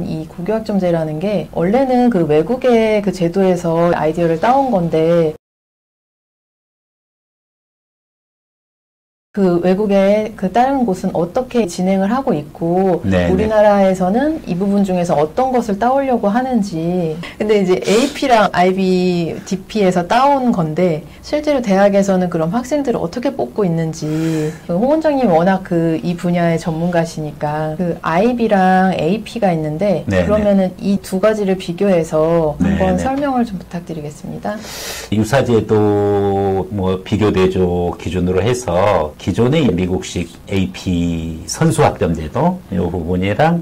이 고교학점제라는 게 원래는 그 외국의 그 제도에서 아이디어를 따온 건데 그 외국의 그 다른 곳은 어떻게 진행을 하고 있고 네네. 우리나라에서는 이 부분 중에서 어떤 것을 따오려고 하는지. 근데 이제 AP랑 IBDP에서 따온 건데 실제로 대학에서는 그럼 학생들을 어떻게 뽑고 있는지. 홍 원장님 워낙 그 이 분야의 전문가시니까 그 IB랑 AP가 있는데 네네. 그러면은 이 두 가지를 비교해서 한번 네네. 설명을 좀 부탁드리겠습니다. 유사제도 뭐 비교대조 기준으로 해서 기존의 미국식 AP 선수학점제도 이 부분이랑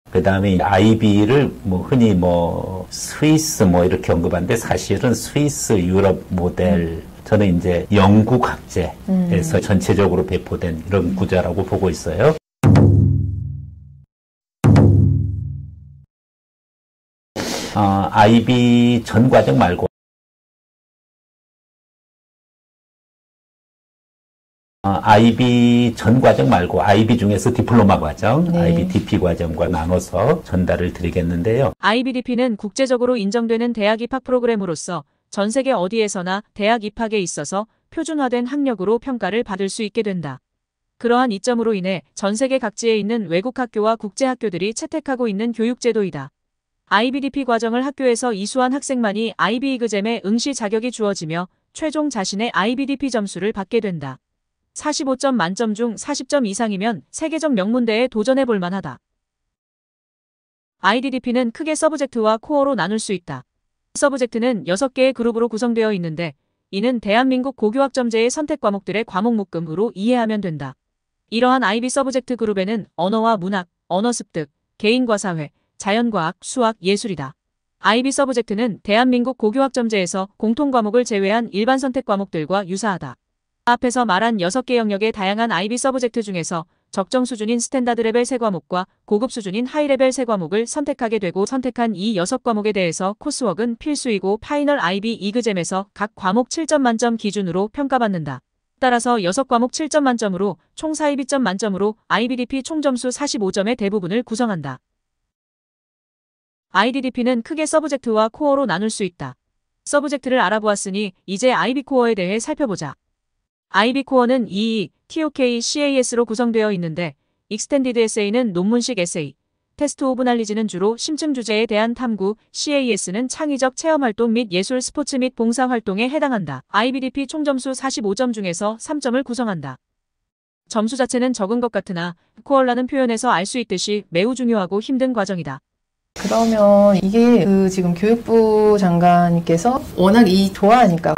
그 다음에 IB를 뭐 흔히 뭐 스위스 뭐 이렇게 언급하는데 사실은 스위스 유럽 모델 저는 이제 영국 학제에서 전체적으로 배포된 이런 구조라고 보고 있어요. IB 전 과정 말고 IB 전 과정 말고 IB 중에서 디플로마 과정, 네. IBDP 과정과 나눠서 전달을 드리겠는데요. IBDP는 국제적으로 인정되는 대학 입학 프로그램으로서 전 세계 어디에서나 대학 입학에 있어서 표준화된 학력으로 평가를 받을 수 있게 된다. 그러한 이점으로 인해 전 세계 각지에 있는 외국 학교와 국제 학교들이 채택하고 있는 교육제도이다. IBDP 과정을 학교에서 이수한 학생만이 IB 이그잼에 응시 자격이 주어지며 최종 자신의 IBDP 점수를 받게 된다. 45점 만점 중 40점 이상이면 세계적 명문대에 도전해 볼 만하다. IDDP는 크게 서브젝트와 코어로 나눌 수 있다. 서브젝트는 6개의 그룹으로 구성되어 있는데 이는 대한민국 고교학점제의 선택 과목들의 과목 묶음으로 이해하면 된다. 이러한 IB 서브젝트 그룹에는 언어와 문학, 언어 습득, 개인과 사회, 자연과학, 수학, 예술이다. IB 서브젝트는 대한민국 고교학점제에서 공통과목을 제외한 일반 선택 과목들과 유사하다. 앞에서 말한 6개 영역의 다양한 IB 서브젝트 중에서 적정 수준인 스탠다드 레벨 3과목과 고급 수준인 하이 레벨 3과목을 선택하게 되고 선택한 이 6과목에 대해서 코스웍은 필수이고 파이널 IB 이그잼에서 각 과목 7점 만점 기준으로 평가받는다. 따라서 6과목 7점 만점으로 총 42점 만점으로 IBDP 총점수 45점의 대부분을 구성한다. IDDP는 크게 서브젝트와 코어로 나눌 수 있다. 서브젝트를 알아보았으니 이제 IB 코어에 대해 살펴보자. IB 코어는 EE, TOK, CAS로 구성되어 있는데 익스텐디드 에세이는 논문식 에세이, 테스트 오브 날리지는 주로 심층 주제에 대한 탐구, CAS는 창의적 체험활동 및 예술 스포츠 및 봉사활동에 해당한다. IBDP 총점수 45점 중에서 3점을 구성한다. 점수 자체는 적은 것 같으나 코어라는 표현에서 알 수 있듯이 매우 중요하고 힘든 과정이다. 그러면 이게 그 지금 교육부 장관님께서 워낙 이 좋아하니까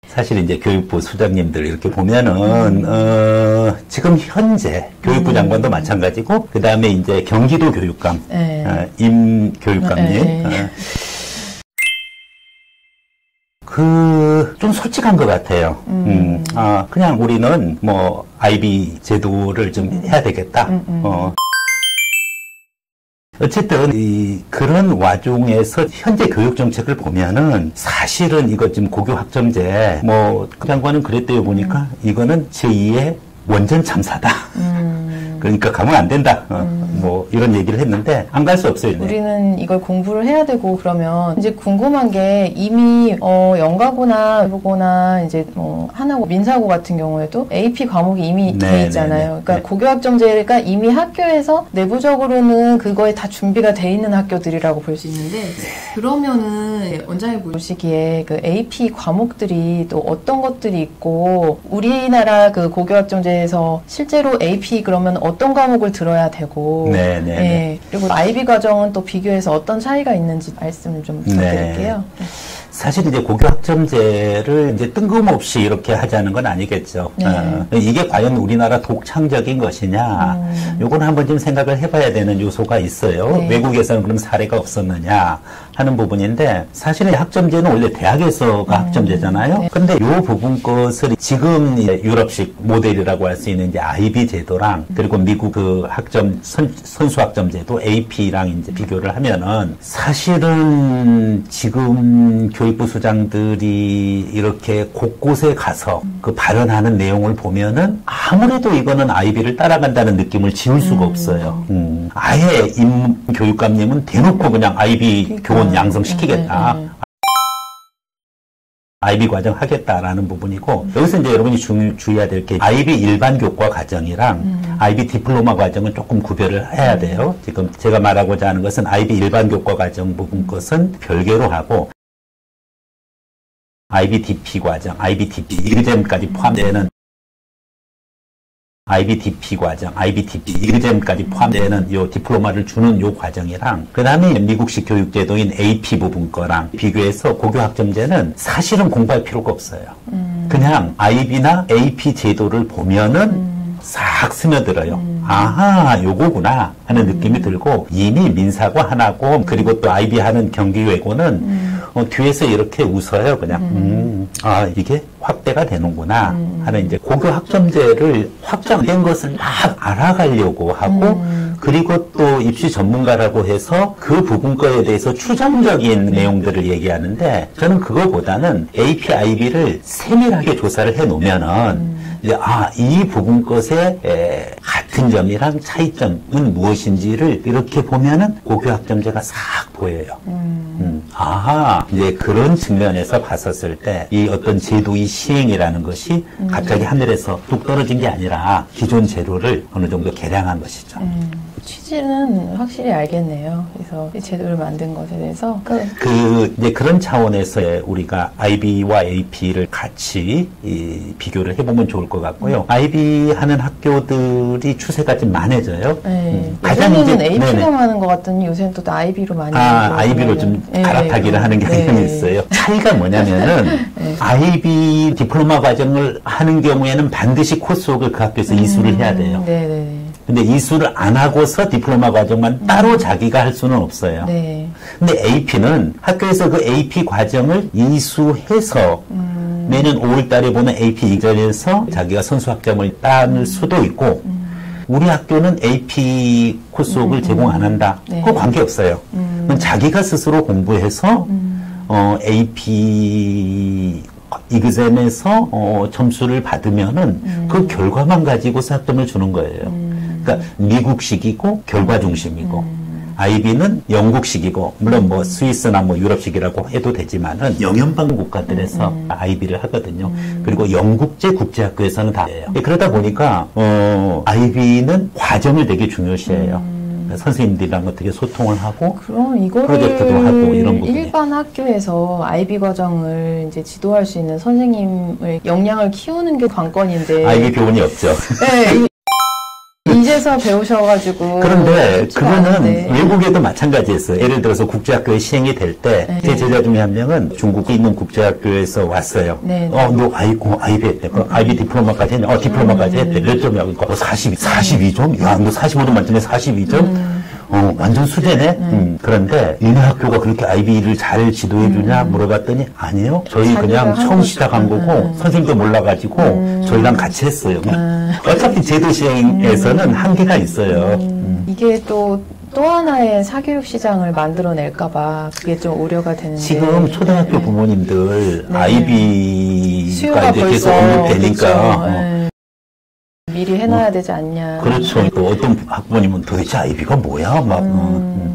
사실 이제 교육부 수장님들 이렇게 보면은 지금 현재 교육부 장관도 마찬가지고 그 다음에 이제 경기도 교육감 임 교육감님 좀 솔직한 것 같아요. 그냥 우리는 뭐 IB 제도를 좀 해야 되겠다. 어쨌든 그런 와중에서 현재 교육 정책을 보면은 사실은 이거 지금 고교 학점제 뭐 그 장관은 그랬대요 보니까 이거는 제2의 원전 참사다. 그러니까 가면 안 된다. 뭐 이런 얘기를 했는데 안 갈 수 없어요. 네. 우리는 이걸 공부를 해야 되고 그러면 이제 궁금한 게 이미 연가고나 보거나 이제 하나고 민사고 같은 경우에도 AP 과목이 이미 돼 있잖아요. 그러니까 고교학점제가 이미 학교에서 내부적으로는 그거에 다 준비가 돼 있는 학교들이라고 볼 수 있는데 그러면은 원장님 보시기에 그 AP 과목들이 또 어떤 것들이 있고 우리나라 그 고교학점제에서 실제로 AP 그러면 어떤 과목을 들어야 되고 네. 그리고 IB 과정은 또 비교해서 어떤 차이가 있는지 말씀을 좀 부탁드릴게요. 네. 사실 이제 고교학점제를 이제 뜬금없이 이렇게 하자는 건 아니겠죠. 이게 과연 우리나라 독창적인 것이냐, 요거는 한번 좀 생각을 해봐야 되는 요소가 있어요. 외국에서는 그럼 사례가 없었느냐, 하는 부분인데 사실은 학점제는 원래 대학에서가 학점제잖아요. 네. 근데 요 부분 것을 지금 유럽식 모델이라고 할 수 있는 이제 IB 제도랑 그리고 미국 그 학점 선수 학점제도 AP랑 이제 비교를 하면은 사실은 지금 교육부 수장들이 이렇게 곳곳에 가서 그 발언하는 내용을 보면은 아무래도 이거는 IB를 따라간다는 느낌을 지울 수가 없어요. 아예 임 교육감님은 대놓고 그냥 IB 교원 양성시키겠다. IB 과정 하겠다라는 부분이고 여기서 이제 여러분이 주의해야 될 게 IB 일반 교과 과정이랑 IB 디플로마 과정은 조금 구별을 해야 돼요. 지금 제가 말하고자 하는 것은 IB 일반 교과 과정 부분 것은 별개로 하고 IB DP 과정, IB DP 이그잼까지 포함되는 IB DP 과정, IB DP 이그잼까지 포함되는 요 디플로마를 주는 요 과정이랑 그 다음에 미국식 교육제도인 AP 부분 거랑 비교해서 고교 학점제는 사실은 공부할 필요가 없어요. 그냥 IB나 AP 제도를 보면은 싹 스며들어요. 아하, 요거구나 하는 느낌이 들고 이미 민사고 하나고 그리고 또 IB 하는 경기외고는 뒤에서 이렇게 웃어요. 그냥 아 이게 확대가 되는구나 하는 이제 고교 학점제를 확장된 것을 막 알아가려고 하고 그리고 또 입시 전문가라고 해서 그 부분 거에 대해서 추정적인 내용들을 얘기하는데 저는 그거보다는 AP, IB를 세밀하게 조사를 해놓으면은 이제 이 부분 것의 같은 점이랑 차이점은 무엇인지를 이렇게 보면은 고교 학점제가 싹 보여요. 이제 그런 측면에서 봤었을 때 이 어떤 제도의 시행이라는 것이 갑자기 하늘에서 뚝 떨어진 게 아니라 기존 제도를 어느 정도 개량한 것이죠. 취지는 확실히 알겠네요. 그래서 이 제도를 만든 것에 대해서 이제 그런 차원에서 우리가 IB와 AP를 같이 비교를 해보면 좋을 것 같고요. IB 하는 학교들이 추세가 좀 많아져요. 네. 예전에는 AP가 많은 것 같더니 요새는 또 IB로 많이 IB로 좀 갈아타기를 하는 경향이 있어요. 차이가 뭐냐면은 IB 디플로마 과정을 하는 경우에는 반드시 코스웍을 그 학교에서 이수를 해야 돼요. 근데 이수를 안 하고서 디플로마 과정만 따로 자기가 할 수는 없어요. 근데 AP는 학교에서 그 AP 과정을 이수해서 매년 5월 달에 보는 AP 이전에서 자기가 선수 학점을 따는 수도 있고 우리 학교는 AP 코스웍을 제공 안 한다. 그거 관계없어요. 그건 자기가 스스로 공부해서 AP 이그잼에서 점수를 받으면은 그 결과만 가지고서 학점을 주는 거예요. 그러니까 미국식이고 결과 중심이고 IB는 영국식이고 물론 뭐 스위스나 뭐 유럽식이라고 해도 되지만은 영연방 국가들에서 IB를 하거든요. 그리고 영국제 국제학교에서는 다 해요. 그러다 보니까 IB는 과정을 되게 중요시해요. 선생님들이랑 어떻게 소통을 하고 그럼 이거를 프로젝트도 하고 이런 부분이 일반 학교에서 IB 과정을 이제 지도할 수 있는 선생님을 역량을 키우는 게 관건인데 IB 교원이 없죠. 네. 이제서 배우셔가지고 그런데 그거는 외국에도 마찬가지였어요. 예를 들어서 국제학교에 시행이 될 때 제 제자 중에 한 명은 중국에 있는 국제학교에서 왔어요. 너 IB 했대. IB 디플로마까지 했네. 디플로마까지 했대. 몇 점이야? 그러니까 42점? 야, 너 45점 만점에 42점? 완전 수제네? 그런데 니네 학교가 그렇게 IB를 잘 지도해주냐 물어봤더니 아니요. 저희 그냥 처음 시작한 거고 선생님도 몰라가지고 저희랑 같이 했어요. 어차피 제도 시행에서는 한계가 있어요. 이게 또 하나의 사교육 시장을 만들어낼까봐 그게 좀 우려가 되는데 지금 초등학교 부모님들 IB가 이제 계속 언급되니까 미리 해놔야 되지 않냐. 그렇죠. 또 어떤 학부모님은 도대체 IB가 뭐야? 막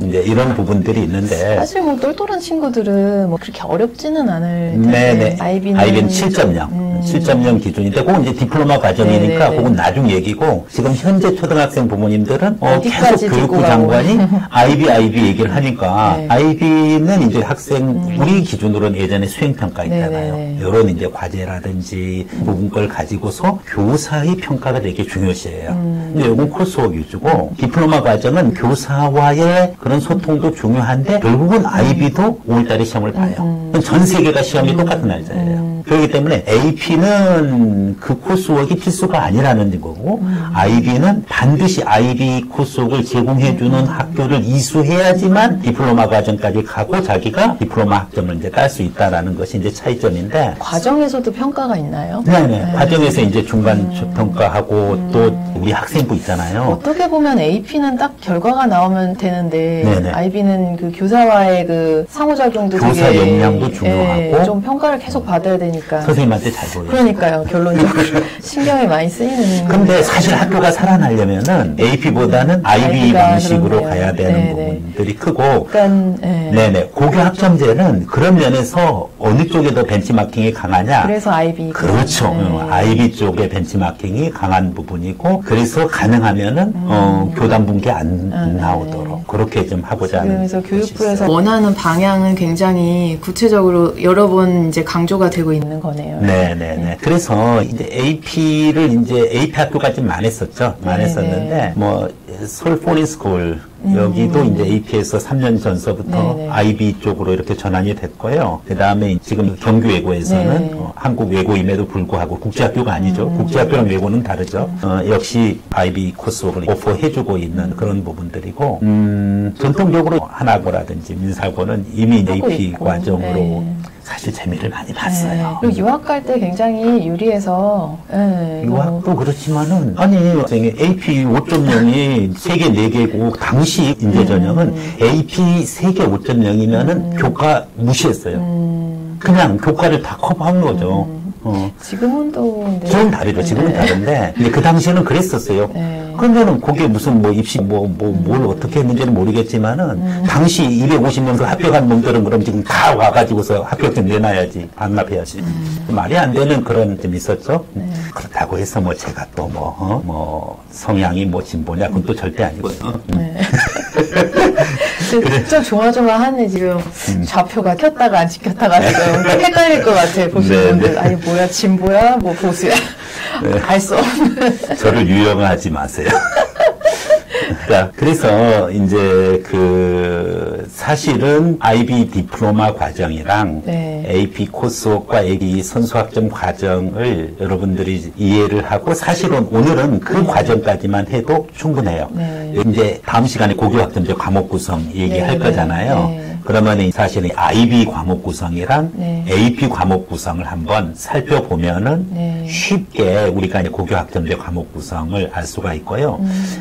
이제 이런 부분들이 있는데 사실 뭐 똘똘한 친구들은 뭐 그렇게 어렵지는 않을 텐데 IB는 7.0 기준인데 그건 이제 디플로마 과정이니까 그건 나중 얘기고 지금 현재 초등학생 부모님들은 계속 교육부 장관이 IB 얘기를 하니까 IB는 이제 학생 우리 기준으로는 예전에 수행평가 있잖아요. 이런 이제 과제라든지 부분 걸 가지고서 교사의 평가가 되게 중요시해요. 근데 이건 코스웍 위주고 디플로마 과정은 교사와의 그런 소통도 중요한데 결국은 IB도 5월달에 시험을 봐요. 전 세계가 시험이 똑같은 날짜예요. 그렇기 때문에 AP는 그 코스웍이 필수가 아니라는 거고, IB는 반드시 IB 코스웍을 제공해주는 학교를 이수해야지만 디플로마 과정까지 가고 자기가 디플로마 학점을 이제 딸 수 있다라는 것이 이제 차이점인데. 과정에서도 평가가 있나요? 네네. 과정에서 이제 중간 평가하고 또 우리 학생부 있잖아요. 어떻게 보면 AP는 딱 결과가 나오면 되는데, 네네. IB는 그 교사와의 그 상호작용도 교사 되게 역량도 중요하고 좀 평가를 계속 받아야 되니까. 선생님한테 잘 보여요. 그러니까요. 결론적으로 신경이 많이 쓰이는. 근데 사실 학교가 살아나려면은 AP보다는 IB 방식으로 그렇네요. 가야 되는 네네. 부분들이 크고. 약간, 네네. 고교 학점제는 그런 면에서 어느 쪽에 더 벤치마킹이 강하냐. 그래서 IB. 그렇죠. IB 쪽의 벤치마킹이 강한 부분이고, 그래서 가능하면은, 교단 분계 안 나오도록 그렇게 좀 하고자 하는. 그래서 교육부에서 원하는 방향은 굉장히 구체적으로 여러 번 이제 강조가 되고 있는 거네요. 네네네. 그래서 이제 AP를 이제 AP 학교가 좀 많았었죠. 많았었는데, 뭐, 서울 포린스쿨, 여기도 이제 AP에서 3년 전서부터 네네. IB 쪽으로 이렇게 전환이 됐고요. 그 다음에 지금 경규외고에서는 네. 한국 외고임에도 불구하고 국제학교가 아니죠. 국제학교랑 외고는 다르죠. 역시 IB 코스웍을 오퍼해주고 있는 그런 부분들이고, 전통적으로 한학고라든지 민사고는 이미 AP 있고. 과정으로 네. 사실 재미를 많이 봤어요. 그리고 유학 갈 때 굉장히 유리해서, 유학도 그렇지만은, 아니, AP 5.0이 세계 4개국, 당시 인재전형은 AP 세계 5.0이면은 교과 무시했어요. 그냥 교과를 다 커버한 거죠. 지금은 또. 근데 지금은 다르죠. 지금은 다른데. 근데 그 당시에는 그랬었어요. 그러면은 그게 무슨 뭐 입시 뭘 어떻게 했는지는 모르겠지만은, 당시 250명도 합격한 놈들은 그럼 지금 다 와가지고서 합격증 내놔야지. 반납해야지. 말이 안 되는 그런 점 있었죠. 그렇다고 해서 뭐 제가 또 뭐 성향이 뭐 진보냐. 그건 또 절대 아니고요. 좀 조마조마하네, 지금. 좌표가 켰다가 안 찍혔다가 지금 헷갈릴 것 같아, 보시는 분들. 아니, 뭐야, 진보야, 뭐 보수야. 알 수 없는. 저를 유용하지 마세요. 자, 그래서 이제 사실은 IB 디플로마 과정이랑 AP 코스웍과 AP 선수학점 과정을 여러분들이 이해를 하고, 사실은 오늘은 그 과정까지만 해도 충분해요. 이제 다음 시간에 고교학점제 과목 구성 얘기할 거잖아요. 그러면 사실은 IB 과목 구성이랑 AP 과목 구성을 한번 살펴보면은 쉽게 우리가 이제 고교학점제 과목 구성을 알 수가 있고요.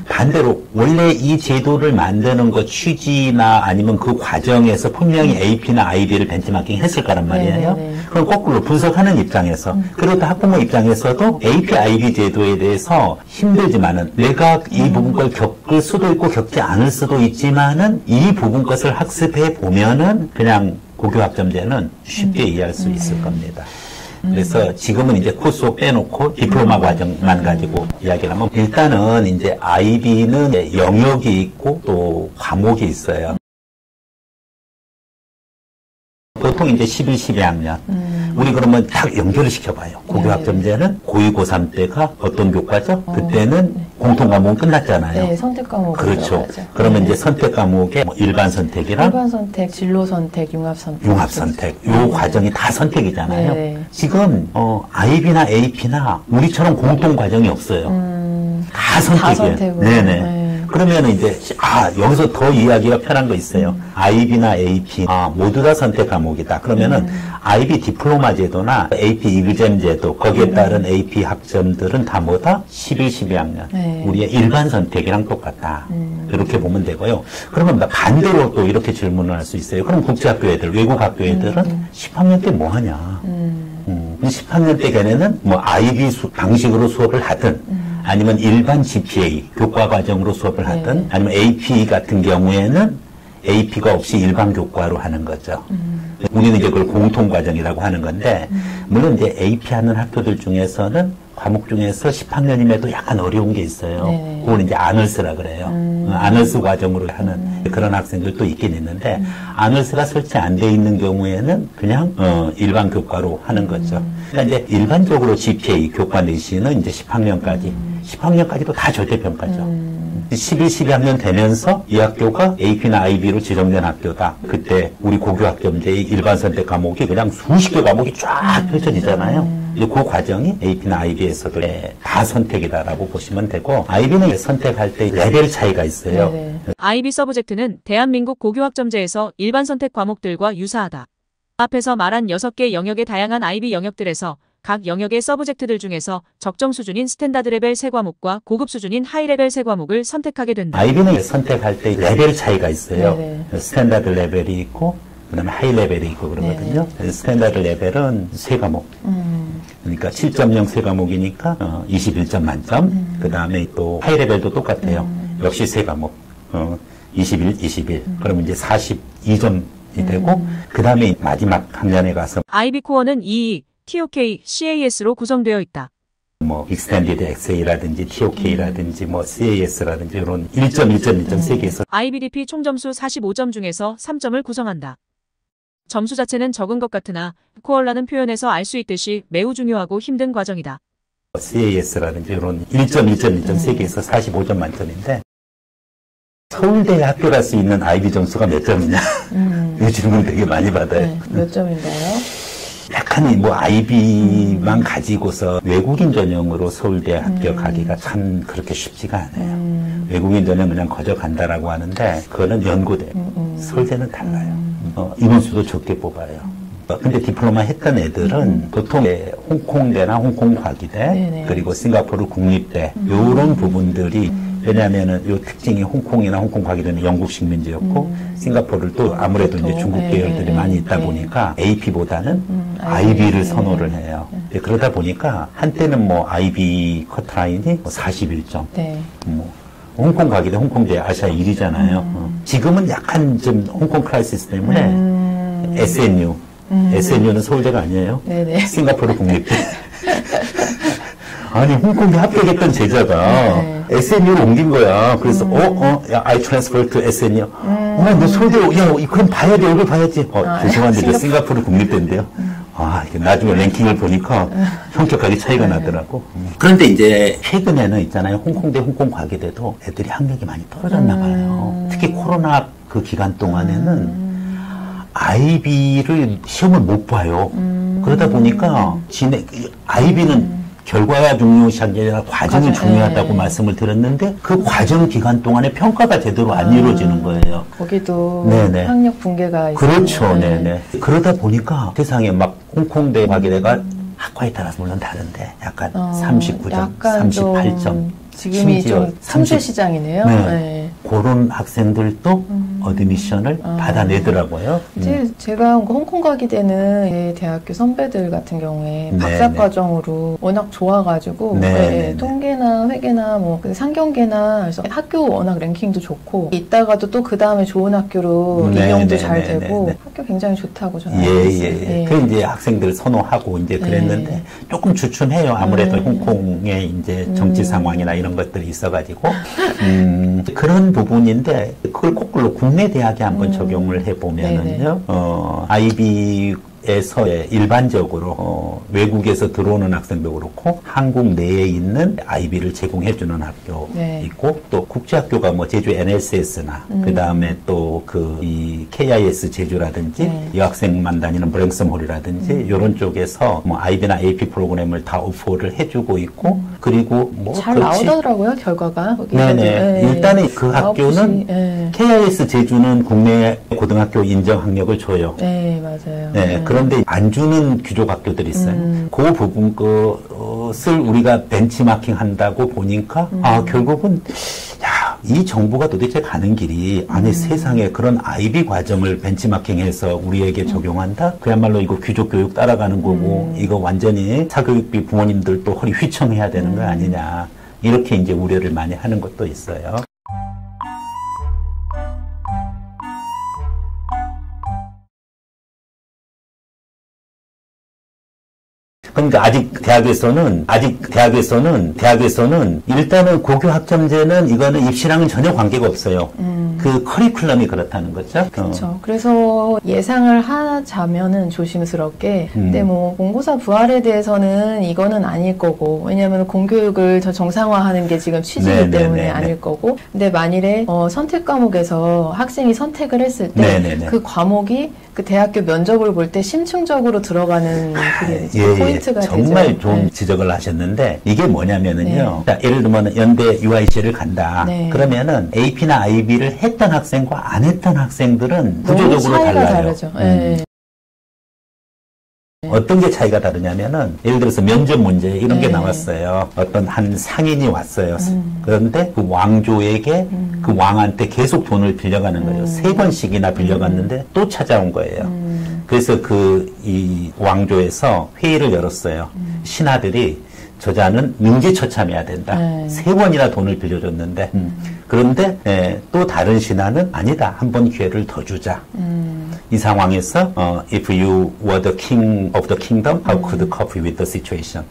반대로 원래 이 제도를 만드는 것 취지나 아니면 그 과정에서 분명히 AP나 IB를 벤치마킹 했을 거란 말이에요. 그럼 거꾸로 분석하는 입장에서, 그리고 또 학부모 입장에서도 AP, IB 제도에 대해서 힘들지만은 내가 이 부분 걸 겪을 수도 있고 겪지 않을 수도 있지만은 이 부분 것을 학습해 보면은 그냥 고교학점제는 쉽게 이해할 수 있을 겁니다. 그래서 지금은 이제 코스웍 빼놓고 디플로마 과정만 가지고 이야기를 하면, 일단은 이제 IB는 영역이 있고 또 과목이 있어요. 보통 이제 11, 12학년. 우리 그러면 딱 연결을 시켜봐요. 고교학점제는 고2, 고3 때가 어떤 교과죠? 그때는 공통 과목은 끝났잖아요. 네, 선택 과목. 그렇죠. 그러면 이제 선택 과목에 뭐 일반 선택이랑 일반 선택, 진로 선택, 융합 선택. 융합 선택. 요 과정이 다 선택이잖아요. 네. 지금 IB나 AP나 우리처럼 공통 과정이 없어요. 다 선택이에요. 다 선택으로. 네네. 그러면 이제 여기서 더 이해하기가 편한 거 있어요. IB나 AP 모두 다 선택 과목이다. 그러면은 IB 디플로마 제도나 AP 이그잼 제도, 거기에 따른 AP 학점들은 다 뭐다? 11, 12학년. 우리의 일반 선택이랑 똑같다. 이렇게 보면 되고요. 그러면 반대로 또 이렇게 질문을 할 수 있어요. 그럼 국제학교 애들, 외국 학교 애들은 10학년 때 뭐 하냐? 10학년 때 걔네는 뭐 IB 방식으로 수업을 하든, 아니면 일반 GPA, 교과 과정으로 수업을 하든, 아니면 AP 같은 경우에는 AP가 없이 일반 교과로 하는 거죠. 우리는 이제 그걸 공통 과정이라고 하는 건데, 물론 이제 AP 하는 학교들 중에서는 과목 중에서 10학년임에도 약간 어려운 게 있어요. 네네. 그걸 이제 아널스라 그래요. 아널스 과정으로 하는 그런 학생들도 있긴 있는데 아널스가 설치 안 돼 있는 경우에는 그냥 일반 교과로 하는 거죠. 그러니까 이제 일반적으로 GPA 교과 내신은 이제 10학년까지도 다 절대평가죠. 11, 12학년 되면서 이 학교가 AP나 IB로 지정된 학교다. 그때 우리 고교학점제의 일반 선택 과목이 그냥 수십 개 과목이 쫙 펼쳐지잖아요. 이제 그 과정이 AP나 IB에서도 다 선택이다라고 보시면 되고, IB는 선택할 때 레벨 차이가 있어요. 네네. IB 서브젝트는 대한민국 고교학점제에서 일반 선택 과목들과 유사하다. 앞에서 말한 6개 영역의 다양한 IB 영역들에서 각 영역의 서브젝트들 중에서 적정 수준인 스탠다드 레벨 3과목과 고급 수준인 하이 레벨 3과목을 선택하게 된다. IB는 선택할 때 레벨 차이가 있어요. 네네. 스탠다드 레벨이 있고, 그 다음에 하이 레벨이 있고 그러거든요. 스탠다드 레벨은 3과목. 그러니까 7.0 3과목이니까 21점 만점. 그 다음에 또 하이 레벨도 똑같아요. 역시 3과목. 21. 그러면 이제 42점이 되고, 그 다음에 마지막 학년에 가서 IB 코어는 EE, TOK, CAS로 구성되어 있다. 뭐 Extended XA라든지 TOK라든지 뭐 CAS라든지 이런 1.1.1.3개에서 IBDP 총점수 45점 중에서 3점을 구성한다. 점수 자체는 적은 것 같으나 코어라는 표현에서 알 수 있듯이 매우 중요하고 힘든 과정이다. CAS라든지 이런 1.1.1.3개에서 45점 만점인데, 서울대 학교 갈 수 있는 IB 점수가 몇 점이냐? 이 질문 되게 많이 받아요. 네, 몇 점인가요? 약간 뭐 IB만 가지고서 외국인 전형으로 서울대 합격하기가 참 그렇게 쉽지가 않아요. 외국인 전형 그냥 거저 간다라고 하는데 그거는 연고대. 서울대는 달라요. 인원수도 적게 뽑아요. 근데 디플로마 했던 애들은 보통 홍콩대나 홍콩과기대 네네. 그리고 싱가포르 국립대 요런 부분들이, 왜냐하면은 요 특징이 홍콩이나 홍콩 과기대는 영국 식민지였고 싱가포르를 또 아무래도 이제 중국 계열들이 많이 있다 보니까 AP보다는 IB를 선호를 해요. 그러다 보니까 한때는 뭐 IB 커트라인이 41점. 네. 뭐 홍콩 과기대 홍콩대 아시아 1위잖아요. 지금은 약간 좀 홍콩 크라이시스 때문에 SNU. SNU는 서울대가 아니에요. 네네. 싱가포르 국립대. 아니, 홍콩에 합격했던 제자가 SNU로 옮긴 거야. 그래서, 야, I transfer to SNU. 너 서울대, 야, 그럼 봐야지, 얼굴 봐야지. 죄송한데, 싱가포르 국립대인데요. 이게 나중에 랭킹을 보니까 현격하게 차이가 나더라고. 그런데 이제, 최근에는 있잖아요. 홍콩대, 홍콩과기대도 애들이 학력이 많이 떨어졌나 봐요. 특히 코로나 그 기간 동안에는 IB를 시험을 못 봐요. 그러다 보니까, IB는 결과가 중요시 한 게 아니라 과정이 중요하다고 말씀을 드렸는데 그 과정 기간 동안에 평가가 제대로 안 이루어지는 거예요. 거기도 네네. 학력 붕괴가 있어요. 그렇죠. 네네. 그러다 보니까 세상에 막 홍콩대 과기대가 학과에 따라서 물론 다른데 약간 39점, 약간 38점. 좀 지금이 좀 틈새 시장이네요. 네. 네. 그런 학생들도 어드미션을 받아내더라고요. 제가 홍콩 가기 때는 대학교 선배들 같은 경우에 네, 박사과정으로 워낙 좋아가지고 통계나 회계나 뭐 상경계나 그래서 학교 워낙 랭킹도 좋고 있다가도 또 그 다음에 좋은 학교로 임용도 잘 되고 학교 굉장히 좋다고 저는 알고 있어요. 그 이제 학생들 선호하고 이제 그랬는데 조금 주춤해요. 아무래도 홍콩의 이제 정치 상황이나 이런 것들이 있어가지고 그런 부분인데 그걸 거꾸로 국내 대학에 한번 적용을 해보면은요, IB에서의 일반적으로 외국에서 들어오는 학생도 그렇고 한국 내에 있는 IB를 제공해주는 학교 있고 또 국제학교가 뭐 제주 NSS나 그 다음에 또 이 KIS 제주라든지 여학생만 다니는 브랭섬홀이라든지 이런 쪽에서 뭐 IB나 AP 프로그램을 다 오퍼를 해주고 있고 그리고 뭐 잘 나오더라고요 결과가. 네네. 일단은 그 학교는 KIS 제주는 국내 고등학교 인정 학력을 줘요. 네 맞아요. 네. 그런데 안 주는 귀족 학교들이 있어요. 그 부분 것을 우리가 벤치마킹 한다고 보니까 결국은 이 정부가 도대체 가는 길이 아니 세상에 그런 IB 과정을 벤치마킹해서 우리에게 적용한다? 그야말로 이거 귀족 교육 따라가는 거고 이거 완전히 사교육비 부모님들도 허리 휘청해야 되는 거 아니냐 이렇게 이제 우려를 많이 하는 것도 있어요. 그러니까 대학에서는 일단은 고교 학점제는 이거는 입시랑은 전혀 관계가 없어요. 그 커리큘럼이 그렇다는 거죠. 그렇죠. 그래서 예상을 하자면은 조심스럽게, 근데 뭐 본고사 부활에 대해서는 이거는 아닐 거고, 왜냐하면 공교육을 더 정상화하는 게 지금 취지이기 때문에 아닐 거고, 근데 만일에 선택 과목에서 학생이 선택을 했을 때 그 과목이 그 대학교 면접을 볼 때 심층적으로 들어가는 그게 포인트가 되죠. 정말 좋은 지적을 하셨는데 이게 뭐냐면은요. 자, 예를 들면 연대 UIC를 간다. 그러면은 AP나 IB를 했던 학생과 안 했던 학생들은 구조적으로 달라요. 다르죠. 어떤 게 차이가 다르냐면은 예를 들어서 면접 문제 이런 게 나왔어요. 어떤 한 상인이 왔어요. 그런데 그 왕조에게 그 왕한테 계속 돈을 빌려가는 거예요. 3번씩이나 빌려갔는데 또 찾아온 거예요. 그래서 이 왕조에서 회의를 열었어요. 신하들이 저자는 민지처참해야 된다. 3번이나 돈을 빌려줬는데 그런데 또 다른 신하는 아니다. 한 번 기회를 더 주자. 이 상황에서 if you were the king of the kingdom, how could you cope with the situation?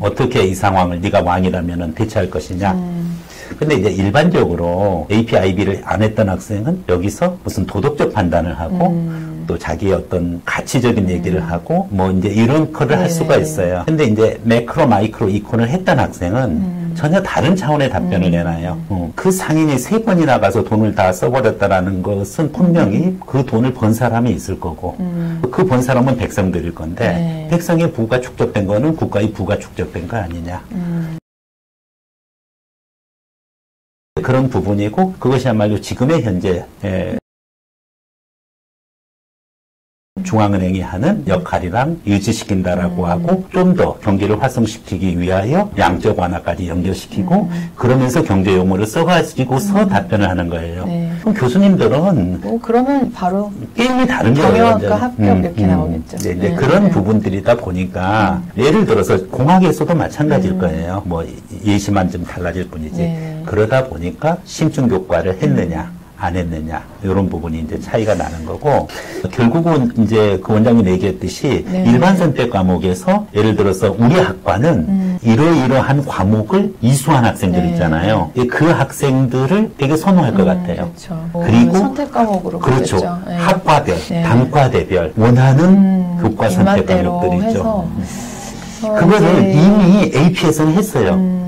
어떻게 이 상황을 네가 왕이라면 대처할 것이냐? 근데 이제 일반적으로 AP, IB를 안 했던 학생은 여기서 무슨 도덕적 판단을 하고 또 자기의 어떤 가치적인 얘기를 하고 뭐 이제 이런 거를 할 수가 있어요. 근데 이제 매크로, 마이크로, 이콘을 했던 학생은 전혀 다른 차원의 답변을 내놔요. 그 상인이 3번이나 가서 돈을 다 써버렸다라는 것은 분명히 그 돈을 번 사람이 있을 거고 그 번 사람은 백성들일 건데 백성의 부가 축적된 거는 국가의 부가 축적된 거 아니냐. 그런 부분이고 그것이야말로 지금의 현재 중앙은행이 하는 역할이랑 유지시킨다라고 하고 좀 더 경기를 활성시키기 위하여 양적 완화까지 연결시키고 그러면서 경제 용어를 써가지고서 답변을 하는 거예요. 그럼 교수님들은 그러면 바로 게임이 다른 거예요. 경영학과 합격 이렇게 나오겠죠. 이제 그런 부분들이다 보니까 예를 들어서 공학에서도 마찬가지일 거예요. 뭐 예시만 좀 달라질 뿐이지. 그러다 보니까 심층 교과를 했느냐. 안 했느냐 이런 부분이 이제 차이가 나는 거고 결국은 이제 그 원장님 얘기했듯이 일반 선택 과목에서 예를 들어서 우리 학과는 이러이러한 과목을 이수한 학생들 있잖아요. 그 학생들을 되게 선호할 것 같아요. 그렇죠. 그리고 선택 과목으로 그렇죠. 보겠죠. 학과별, 단과대별 원하는 교과 선택 과목들이죠. 그거를 이미 AP에서는 했어요.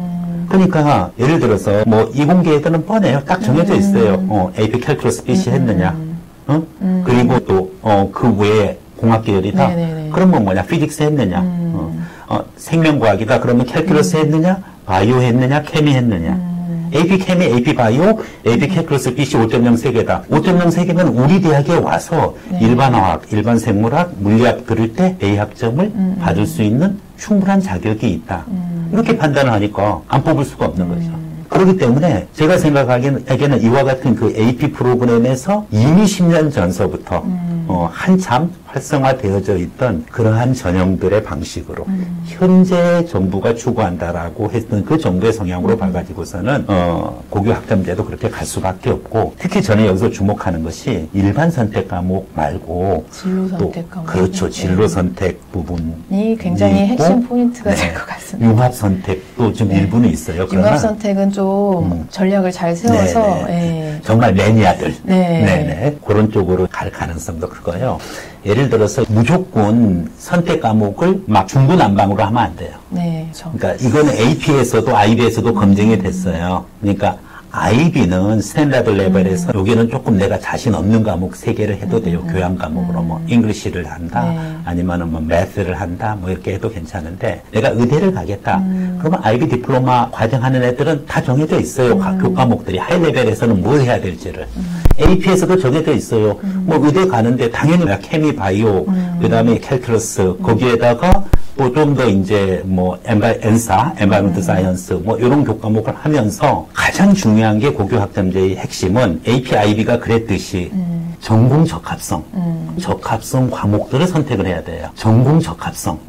그러니까 예를 들어서 뭐 이공계에서는 뻔해요. 딱 정해져 있어요. AP 캘큘러스 BC 했느냐. 그리고 또 그 외에 공학 계열이다. 그러면 뭐냐? 피직스 했느냐. 생명과학이다. 그러면 캘큘러스 했느냐? 바이오 했느냐? 케미 했느냐. AP 케미, AP 바이오, AP 캘큘러스 BC 5.0 3개다. 5.0 3개면 우리 대학에 와서 일반화학, 일반 생물학, 물리학 들을 때 A 학점을 받을 수 있는 충분한 자격이 있다. 이렇게 판단을 하니까 안 뽑을 수가 없는 거죠. 그렇기 때문에 제가 생각하기에는 이와 같은 그 AP 프로그램에서 이미 10년 전서부터 한참 활성화되어져 있던 그러한 전형들의 방식으로 현재 정부가 추구한다라고 했던 그 정도의 성향으로 봐가지고서는 고교 학점제도 그렇게 갈 수밖에 없고 특히 저는 여기서 주목하는 것이 일반 선택 과목 말고 진로 선택 과목 그렇죠. 진로 선택 부분이 굉장히 핵심 포인트가 될 것 같습니다. 융합 선택도 좀 일부는 있어요. 융합 선택은 좀 전략을 잘 세워서 정말 매니아들 그런 쪽으로 갈 가능성도 크고요. 예를 들어서 무조건 선택 과목을 막 중구난방으로 하면 안 돼요. 그렇죠. 그러니까 이거는 AP에서도 IB에서도 검증이 됐어요. 그러니까 IB는 스탠다드 레벨에서 여기는 조금 내가 자신 없는 과목 3개를 해도 돼요. 교양 과목으로 뭐 잉글리시를 한다 아니면은 뭐 매스를 한다 뭐 이렇게 해도 괜찮은데 내가 의대를 가겠다. 그러면 IB 디플로마 과정하는 애들은 다 정해져 있어요. 그 과목들이 하이 레벨에서는 뭘 해야 될지를. AP에서도 정해져 있어요. 뭐 의대 가는데 당연히 케미 바이오 그다음에 캘큘러스 거기에다가 또 좀 더 이제 뭐 엔사, 엔바이런먼트 사이언스 뭐 이런 교과목을 하면서 가장 중요한 게 고교 학점제의 핵심은 AP, IB가 그랬듯이 전공 적합성, 적합성 과목들을 선택을 해야 돼요. 전공 적합성,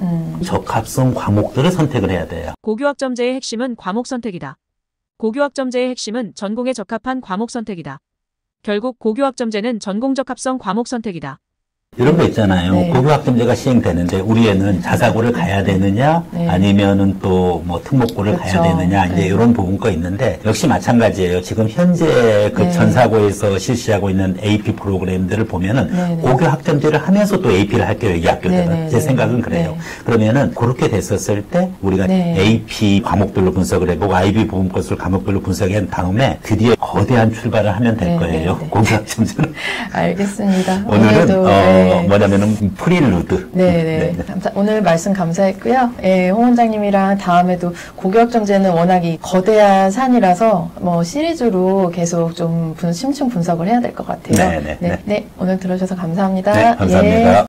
적합성 과목들을 선택을 해야 돼요. 고교 학점제의 핵심은 과목 선택이다. 고교 학점제의 핵심은 전공에 적합한 과목 선택이다. 결국 고교 학점제는 전공 적합성 과목 선택이다. 이런 거 있잖아요. 네. 고교학점제가 시행되는데 우리 애는 자사고를 가야 되느냐, 네. 아니면은 또 뭐 특목고를 그렇죠. 가야 되느냐, 이제 네. 이런 부분거 있는데 역시 마찬가지예요. 지금 현재 그 네. 전사고에서 실시하고 있는 AP 프로그램들을 보면은 네, 네. 고교학점제를 하면서 또 AP를 할게요. 이 학교들은. 네, 네, 제 네. 생각은 그래요. 네. 그러면은 그렇게 됐었을 때 우리가 네. AP 과목별로 분석을 해보고 IB 부분 것을 과목별로 분석한 다음에 드디어 거대한 출발을 하면 될 네, 거예요. 네, 네. 고교학점제는. 알겠습니다. 오늘은 오늘도, 네. 뭐냐면은 프릴루드. 네네. 오늘 말씀 감사했고요. 예, 홍 원장님이랑 다음에도 고교학점제는 워낙 이 거대한 산이라서 뭐 시리즈로 계속 좀 심층 분석을 해야 될 것 같아요. 네네. 네, 오늘 들어주셔서 감사합니다. 네, 감사합니다. 예.